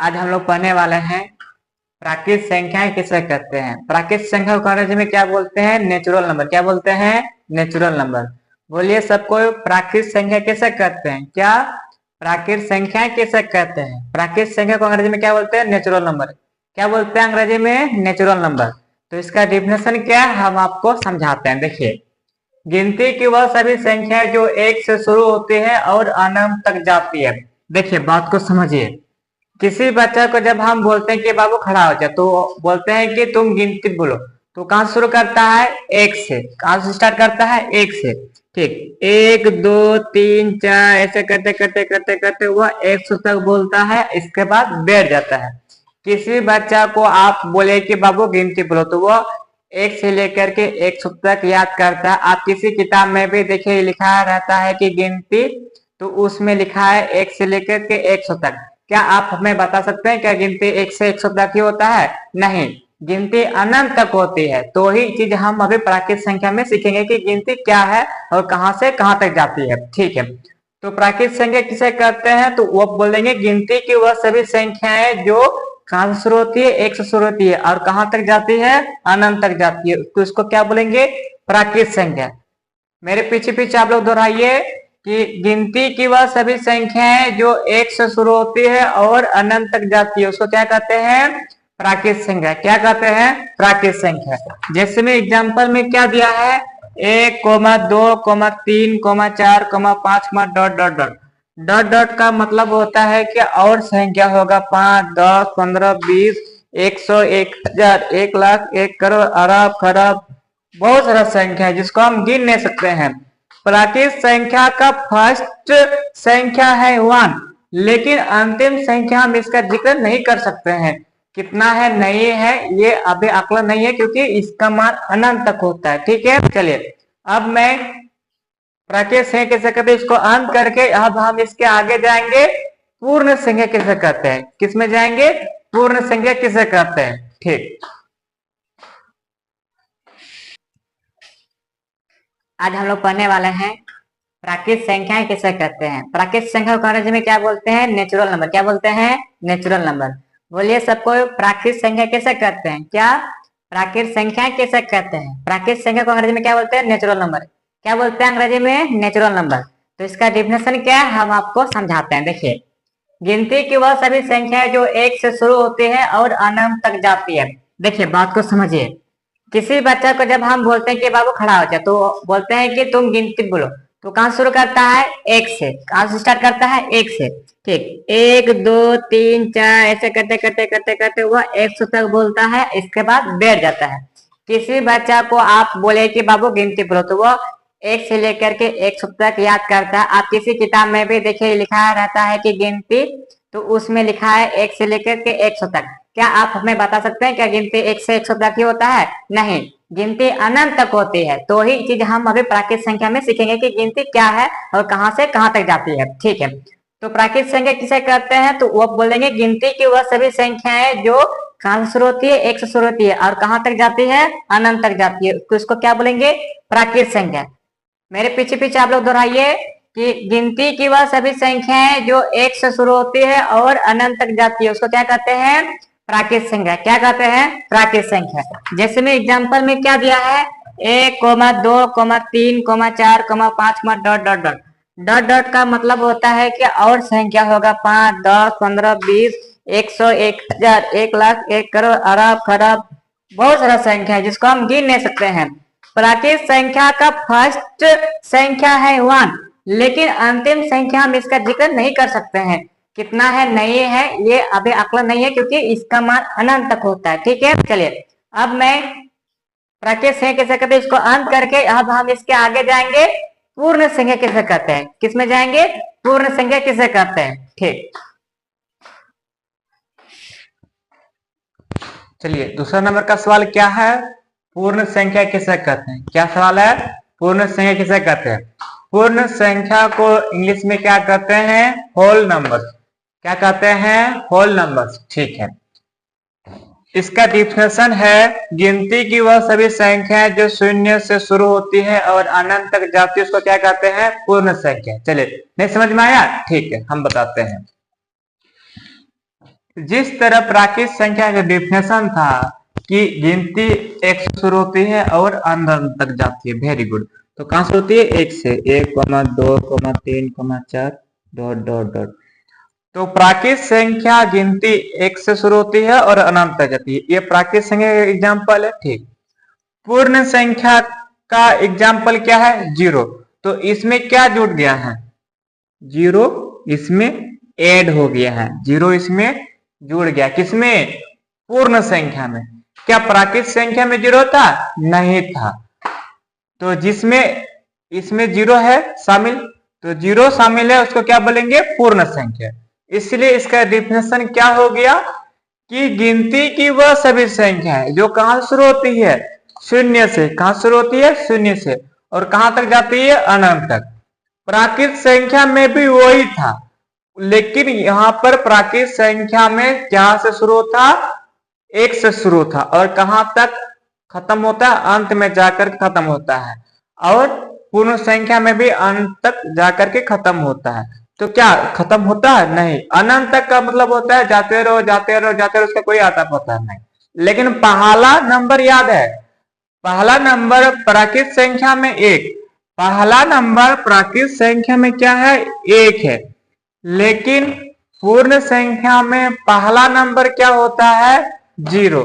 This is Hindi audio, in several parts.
आज हम लोग पढ़ने वाले हैं प्राकृत संख्याएं किसे कहते हैं। प्राकृत संख्या को अंग्रेजी में क्या बोलते हैं? Natural number. क्या बोलते हैं? Natural number. बोलिए सबको, प्राकृत संख्या किसे कहते हैं? क्या प्राकृत संख्याएं किसे कहते हैं? प्राकृत संख्या को अंग्रेजी में क्या बोलते हैं? Natural number. क्या बोलते हैं अंग्रेजी में? Natural number. तो इसका डिफिनेशन क्या है हम आपको समझाते हैं। देखिए, गिनती की वह सभी संख्या जो एक से शुरू होती है और अनंत तक जाती है। देखिए बात को समझिए, किसी बच्चा को जब हम बोलते हैं कि बाबू खड़ा हो जा, तो बोलते हैं कि तुम गिनती बोलो, तो कहां शुरू करता है? एक से। कहां से स्टार्ट करता है? एक से। ठीक, एक दो तीन चार ऐसे करते करते करते करते वह 100 तक बोलता है, इसके बाद बैठ जाता है। किसी बच्चा को आप बोले कि बाबू गिनती बोलो, तो वह एक से लेकर के 100 तक याद करता है। आप किसी किताब में भी देखिए लिखा रहता है कि गिनती, तो उसमें लिखा है 1 से लेकर के 100 तक। क्या आप हमें बता सकते हैं क्या गिनती 1 से 100 तक ही होता है? नहीं, गिनती अनंत तक होती है। तो ही चीज हम अभी प्राकृत संख्या में सीखेंगे कि गिनती क्या है और कहां से कहां तक जाती है। ठीक है, तो प्राकृत संख्या किसे कहते हैं? तो वो बोलेंगे गिनती की वह सभी संख्याएं जो कहां से शुरू होती है? एक से शुरू होती है और कहां तक जाती है? अनंत तक जाती है। तो इसको क्या बोलेंगे? प्राकृत संख्या। मेरे पीछे पीछे आप लोग दोहराइए कि गिनती की वह सभी संख्याएं जो एक से शुरू होती है और अनंत तक जाती है, उसको क्या कहते हैं? प्राकृत संख्या। क्या कहते हैं? प्राकृत संख्या। जैसे में एग्जांपल में क्या दिया है? 1,2,3,4,5 dot dot dot. Dot dot का मतलब होता है कि और संख्या होगा 5, 10, 15, 20, 100, 1000, 1 लाख, 1 करोड़, अरब, खरब, बहुत सारा संख्या है जिसको हम गिन नहीं सकते हैं। प्राकृत संख्या का फर्स्ट संख्या है 1, लेकिन अंतिम संख्या हम इसका जिक्र नहीं कर सकते हैं। कितना है नहीं है ये अभी आकलन नहीं है, क्योंकि इसका मान अनंत तक होता है। ठीक है, चलिए अब मैं प्राकृत संख्या किसे कहते हैं इसको अंत करके अब हम इसके आगे जाएंगे। पूर्ण संख्या किसे कहते हैं? किसमें जाएंगे? पूर्ण संख्या किसे कहते हैं। ठीक, आज हम लोग पढ़ने वाले हैं प्राकृत संख्याएं किसे कहते हैं। प्राकृत संख्या को अंग्रेजी में क्या बोलते हैं? Natural number. क्या बोलते हैं? Natural number. बोलिए सबको, प्राकृत संख्या किसे कहते हैं? क्या प्राकृत संख्याएं किसे कहते हैं? प्राकृत संख्या को अंग्रेजी में क्या बोलते हैं? Natural number. क्या बोलते हैं अंग्रेजी में? Natural number. तो इसका डिफिनेशन क्या है हम आपको समझाते हैं। देखिए, गिनती की वह सभी संख्याएं जो एक से शुरू होती है और अनंत तक जाती है। देखिए बात को समझिए, किसी बच्चा को जब हम बोलते हैं कि बाबू खड़ा हो जा, तो बोलते हैं कि तुम गिनती बोलो, तो कहां शुरू करता है? एक से। कहां से स्टार्ट करता है? एक से। ठीक, 1 2 3 4 ऐसे करते करते करते करते वह 100 तक बोलता है, इसके बाद बैठ जाता है। किसी बच्चा को आप बोले कि बाबू गिनती बोलो, तो वह 1 से लेकर के 100 तक याद करता है। आप किसी किताब में भी देखिए लिखा रहता है कि गिनती, तो उसमें लिखा है 1 से लेकर के 100 तक। क्या आप हमें बता सकते हैं क्या गिनती 1 से 100 तक ही होता है? नहीं, गिनती अनंत तक होती है। तो ही चीज हम अभी प्राकृत संख्या में सीखेंगे कि गिनती क्या है और कहां से कहां तक जाती है। ठीक है, तो प्राकृत संख्या किसे कहते हैं? तो वो बोलेंगे गिनती की वह सभी संख्याएं जो कहां से शुरू होती है? एक से शुरू होती है और कहां तक जाती है? अनंत तक जाती है। तो इसको क्या बोलेंगे? प्राकृत संख्या। मेरे पीछे पीछे आप लोग दोहराइए कि गिनती की वह सभी संख्याएं जो एक से शुरू होती है और अनंत तक जाती है, उसको क्या कहते हैं? प्राकृत संख्या। क्या कहते हैं? प्राकृत संख्या। जैसे में एग्जांपल में क्या दिया है? 1,2,3,4,5 dot dot dot. Dot dot का मतलब होता है कि और संख्या होगा 5, 10, 15, 20, 100, 1000, 1 लाख, 1 करोड़, अरब, खरब, बहुत सारा संख्या है जिसको हम गिन नहीं सकते हैं। प्राकृत संख्या का फर्स्ट संख्या है 1, लेकिन अंतिम संख्या हम इसका जिक्र नहीं कर सकते हैं। कितना है नहीं है ये अभी आकलन नहीं है, क्योंकि इसका मान अनंत तक होता है। ठीक है, चलिए अब मैं प्राकृत संख्या किसे कहते हैं इसको अंत करके अब हम इसके आगे जाएंगे। पूर्ण संख्या किसे कहते हैं? किसमें जाएंगे? पूर्ण संख्या किसे कहते हैं। ठीक, चलिए दूसरा नंबर का सवाल क्या है? पूर्ण संख्या किसे कहते हैं? क्या सवाल है? पूर्ण संख्या किसे कहते हैं? पूर्ण संख्या को इंग्लिश में क्या कहते हैं? Whole number. क्या कहते हैं? Whole number. ठीक है, इसका डिफिनेशन है गिनती की वह सभी संख्याएं जो शून्य से शुरू होती है और अनंत तक जाती है, उसको क्या कहते हैं? पूर्ण संख्या। चलिए नहीं समझ में आया? ठीक है, हम बताते हैं। जिस तरह प्राकृतिक संख्या का डेफिनेशन था कि गिनती एक से शुरू होती है और अनंत तक जाती है, वेरी गुड। तो कहां से होती है? एक से, 1,2,3,4 डॉट डॉट डॉट। तो प्राकृतिक संख्या गिनती एक से शुरू होती है और अनंत तक जाती है, ये प्राकृतिक संख्या का एग्जाम्पल है, ठीक। पूर्ण संख्या का एग्जाम्पल क्या है? जीरो। तो इसमें क्या जुड़ गया है? जीरो इसमें ऐड हो गया है, जीरो इसमें जुड़ गया, किसमें? पूर्ण संख्या में। क्या प्राकृतिक संख्या में जीरो था? नहीं था। तो जिसमें इसमें जीरो है शामिल, तो जीरो शामिल है उसको क्या बोलेंगे? पूर्ण संख्या। इसलिए इसका डेफिनेशन क्या हो गया कि गिनती की वह सभी संख्या है जो कहां से शुरू होती है? शून्य से। कहां शुरू होती है? शून्य से। और कहां तक जाती है? अनंत तक। प्राकृतिक संख्या में भी वही था, लेकिन यहां पर प्राकृतिक संख्या में क्या से शुरू था? एक से शुरू था और कहां तक खत्म होता है? अंत में जाकर खत्म होता है। और पूर्ण संख्या में भी अंत तक जाकर के खत्म होता है। तो क्या खत्म होता है? नहीं। अनंत तक का मतलब होता है जाते रहो जाते रहो जाते रहो, उसका कोई आता पता नहीं। लेकिन पहला नंबर याद है, पहला नंबर प्राकृतिक संख्या में एक, पहला नंबर प्राकृतिक संख्या में क्या है? एक है। लेकिन पूर्ण संख्या में पहला नंबर क्या होता है? जीरो।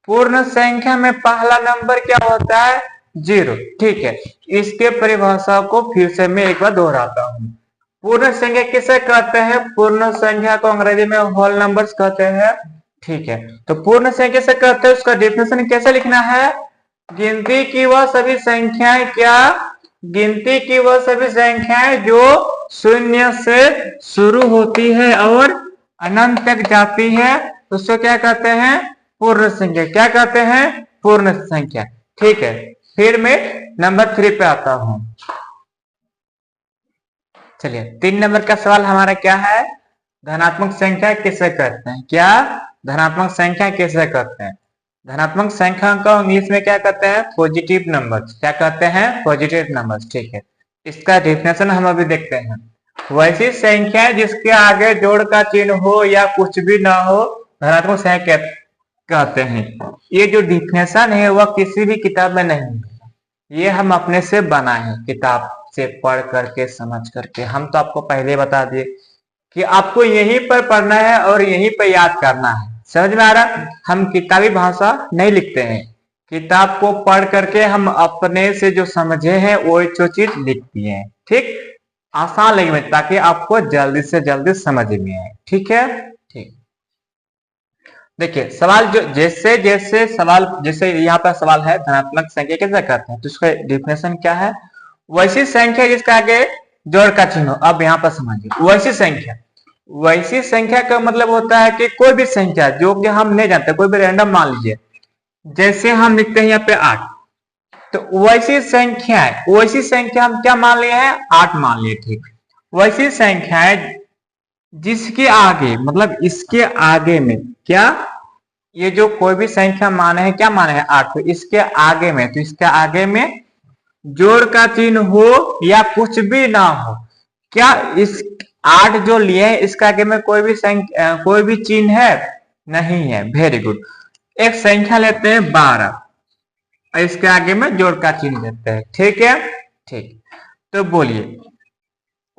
पूर्ण संख्या में पहला नंबर क्या होता है? जीरो, ठीक है। इसके परिभाषा को फिर से मैं एक बार दोहराता हूं। पूर्ण संख्या किसे कहते हैं? पूर्ण संख्या को अंग्रेजी में होल नंबर्स कहते हैं, ठीक है। तो पूर्ण संख्या से कहते हैं, उसका डेफिनेशन कैसे लिखना है? गिनती की वह सभी संख्याएं, क्या? गिनती की वह सभी संख्याएं जो शून्य से शुरू होती है और अनंत तक जाती है, उसको क्या कहते हैं? पूर्ण संख्या। क्या कहते हैं? पूर्ण संख्या, ठीक है। फिर मैं नंबर 3 पे आता हूं। चलिए, 3 नंबर का सवाल हमारा क्या है? धनात्मक संख्या किसे कहते हैं? क्या? धनात्मक संख्या किसे कहते हैं? धनात्मक संख्या को इंग्लिश में क्या कहते हैं? Positive numbers. क्या कहते हैं? पॉजिटिव नंबर्स, ठीक है। इसका डेफिनेशन हम अभी देखते हैं। वैसी संख्या जिसके आगे जोड़ का चिन्ह हो या कुछ भी ना हो, धनात्मक संख्या कहते हैं। ये जो डेफिनेशन है वह किसी भी किताब में नहीं है, ये हम अपने से बनाए हैं, किताब से पढ़ करके समझ करके। हम तो आपको पहले बता दिए कि आपको यहीं पर पढ़ना है और यहीं पर याद करना है। समझ में आ रहा? हम किताबी भाषा नहीं लिखते हैं, किताब को पढ़ करके हम अपने से जो समझे हैं वो जो चीज लिखती है, ठीक। आसान लगे, ताकि आपको जल्दी से जल्दी समझ में आए, ठीक है। ठीक, देखिए सवाल जो जैसे जैसे सवाल, जैसे यहाँ पर सवाल है धनात्मक संख्या कैसे कहते हैं, तो उसका डिफिनेशन क्या है? वैसी संख्या जिसका आगे जोड़ का चिन्ह। अब यहाँ पर समझिए, वैसी संख्या, वैसी संख्या का मतलब होता है कि कोई भी संख्या जो कि हम नहीं जानते, कोई भी रैंडम मान लीजिए, जैसे हम लिखते हैं यहाँ पे 8, तो वैसी संख्या, वैसी संख्या हम क्या मान लिए हैं? 8 मान लिए, ठीक। वैसी संख्याएं जिसके आगे, मतलब इसके आगे में क्या, ये जो कोई भी संख्या माने हैं, क्या माने हैं? 8, तो इसके आगे में, तो इसके आगे में जोड़ का चिन्ह हो या कुछ भी ना हो, क्या इस 8 जो लिए हैं इसके आगे में कोई भी संख्या, कोई भी चिन्ह है? नहीं है, वेरी गुड। एक संख्या लेते हैं 12, इसके आगे में जोड़ का चिन्ह देते हैं, ठीक है, ठीक। तो बोलिए,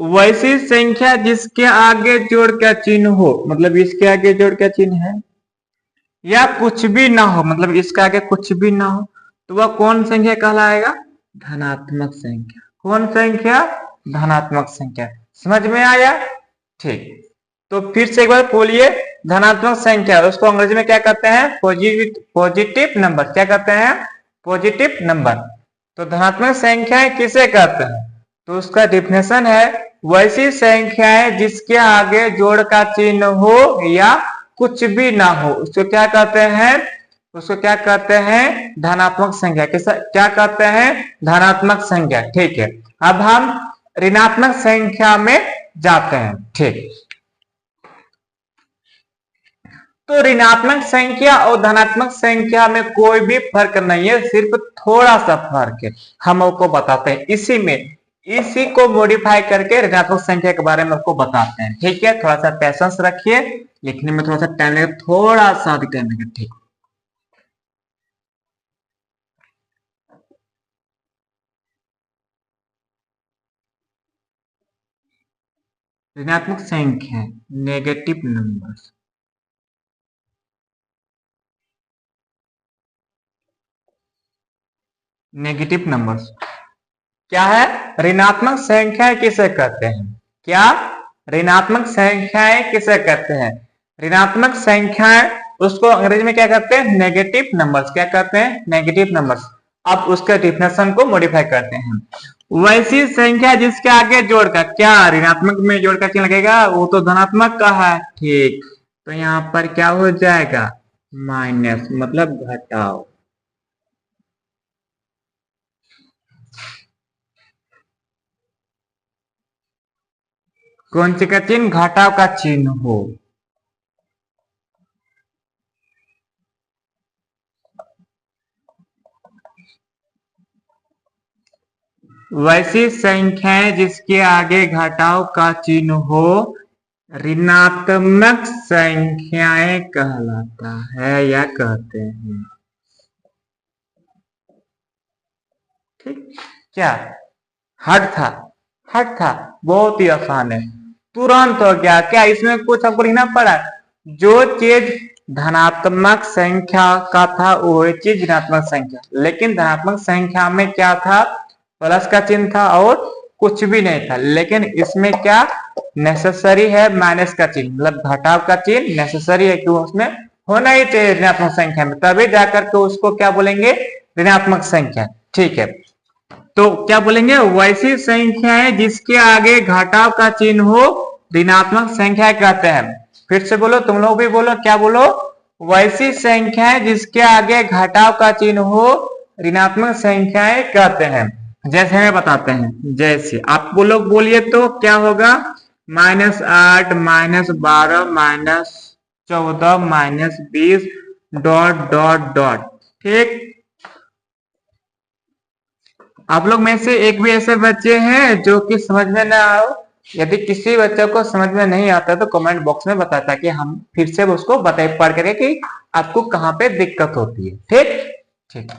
वैसी संख्या जिसके आगे जोड़ का चिन्ह हो, मतलब इसके आगे जोड़ का चिन्ह है, या कुछ भी ना हो, मतलब इसके आगे कुछ भी ना हो, तो वह कौन संख्या कहलाएगा? धनात्मक संख्या। कौन संख्या? धनात्मक संख्या। समझ में आया? ठीक। तो फिर से एक बार बोलिए, धनात्मक संख्या उसको अंग्रेजी में क्या कहते हैं? Positive number. क्या कहते हैं? Positive number. तो धनात्मक संख्याएं किसे कहते हैं? तो उसका डिफिनेशन है, वैसी संख्याएं जिसके आगे जोड़ का चिन्ह हो या कुछ भी ना हो, उसको क्या कहते हैं? उसको क्या कहते हैं? धनात्मक संख्या। क्या कहते हैं? धनात्मक संख्या, ठीक है। अब हम ऋणात्मक संख्या में जाते हैं, ठीक। तो ऋणात्मक संख्या और धनात्मक संख्या में कोई भी फर्क नहीं है, सिर्फ थोड़ा सा फर्क है, हम आपको बताते हैं। इसी में इसी को मॉडिफाई करके ऋणात्मक संख्या के बारे में आपको बताते हैं। ठीक है, थोड़ा सा पैसेंस रखिए, लिखने में थोड़ा सा टाइम लगेगा, थोड़ा सा भी टाइम लगेगा। ठीक, ऋणात्मक संख्या, नेगेटिव नंबर्स। नेगेटिव नंबर्स क्या है? ऋणात्मक संख्याएं किसे कहते हैं? क्या? ऋणात्मक संख्याएं किसे कहते हैं? ऋणात्मक संख्याएं उसको अंग्रेजी में क्या कहते हैं? Negative numbers. क्या कहते हैं? Negative numbers. अब उसके डिफिनेशन को मॉडिफाई करते हैं। वैसी संख्या जिसके आगे जोड़कर, क्या ऋणात्मक में जोड़कर चिन्ह लगेगा? वो तो धनात्मक का है। ठीक, तो यहाँ पर क्या हो जाएगा? माइनस, मतलब घटाओ। कौन सी का चिन्ह? घटाव का चिन्ह हो। वैसी संख्याएं जिसके आगे घटाव का चिन्ह हो ऋणात्मक संख्याएं कहलाता है या कहते हैं। ठीक, क्या हट था? हट था, बहुत ही आसान है, तुरंत हो गया। क्या इसमें कुछ आपको लिखना पड़ा? जो चीज धनात्मक संख्या का था वही चीज ऋणात्मक संख्या, लेकिन धनात्मक संख्या में क्या था? प्लस का चिन्ह था और कुछ भी नहीं था। लेकिन इसमें क्या नेसेसरी है? माइनस का चिन्ह, मतलब घटाव का चिन्ह नेसेसरी है, क्यों? उसमें होना ही चाहिए ऋणात्मक संख्या में, तभी जाकर के उसको क्या बोलेंगे? ऋणात्मक संख्या। ठीक है, तो क्या बोलेंगे? वैसी संख्याएं जिसके आगे घटाव का चिन्ह हो ऋणात्मक संख्या कहते हैं। फिर से बोलो, तुम लोग भी बोलो, क्या बोलो? वैसी संख्याएं जिसके आगे घटाव का चिन्ह हो ऋणात्मक संख्याएं कहते हैं। जैसे हमें बताते हैं, जैसे आप लोग बोलिए तो क्या होगा? -8, -12, -14, -20 डॉट डॉट डॉट। ठीक, आप लोग में से एक भी ऐसे बच्चे हैं जो कि समझ में ना आओ? यदि किसी बच्चे को समझ में नहीं आता तो कमेंट बॉक्स में बताता, ताकि हम फिर से उसको बताए पढ़ करके कि आपको कहाँ पे दिक्कत होती है। ठीक ठीक।